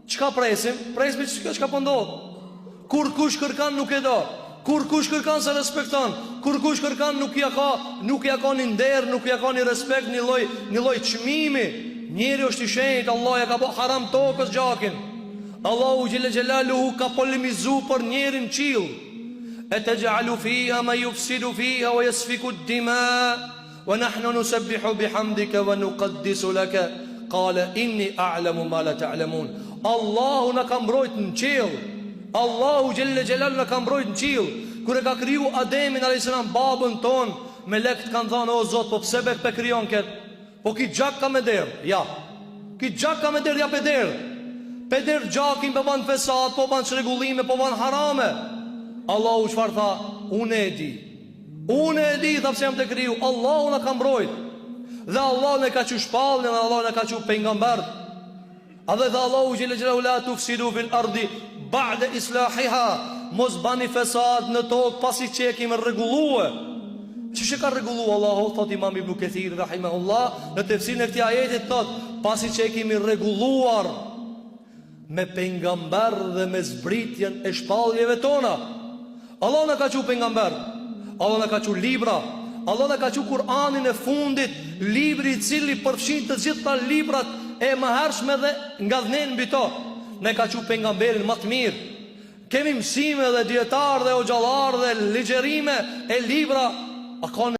Çka presim? Presim që çka po ndodh. Kur kush kërkan nuk e do. Kur kush kërkan se respekton. Kur kush kërkan nuk ja ka një nder, nuk ja ka një respekt, një lloj çmimi. Njeri është i shenjtë, Allah ja ka bë haram tokës gjakin. Allahu xhelle xhelaluhu ka polemizu për njerin qill. Ataj'alu fiha ma yufsidu fiha wa yasfiku ad-dima wa nahnu nusabbihu bihamdika wa nuqaddisu laka qala inni a'lamu ma la ta'lamun. Allahu na ka mbrojt në qiell. Allahu xhelle xhelal na ka mbrojt në qiell. Kur e ka kriju Ademin alayhis salam babën ton, melekët kanë thënë o Zot, po pse be krijon kët? Po ki gjak ka me derë. Ja. Ki gjak ka me derë, ja pe derë. Pe derë gjakin po ban fesat, po ban çrregullime, po ban harame. Allahu çfarë tha? Unë e di. Unë e di tha pse jam të kriju. Allahu na ka mbrojt. Dhe Allahu ne ka çu shpallën, dhe Allahu ne ka çu pejgamber. A dhe Allahu xhelle xhelalu la tufsidu fil ardi ba'da islahiha. Mos bani fesad në tokë pasi që e kemi rregullue. Çish e ka rregulluar Allahu, thot Imam Ibn Kathir rahimahullah, në tefsirin e këtij ajeti thot, pasi që e kemi rregulluar me pejgamber dhe me zbritjen e shpalljeve tona. Allah na ka thënë pejgamber, Allah na ka thënë libra, Allah na ka thënë Kur'anin e fundit, libri i cili përfshin të gjitha librat e mëhershme dhe ngadhnen mbi to. Ne ka thënë pejgamberin më të mirë. Kemi mësime dhe dietar dhe xhallar dhe ligjerime e libra. A ka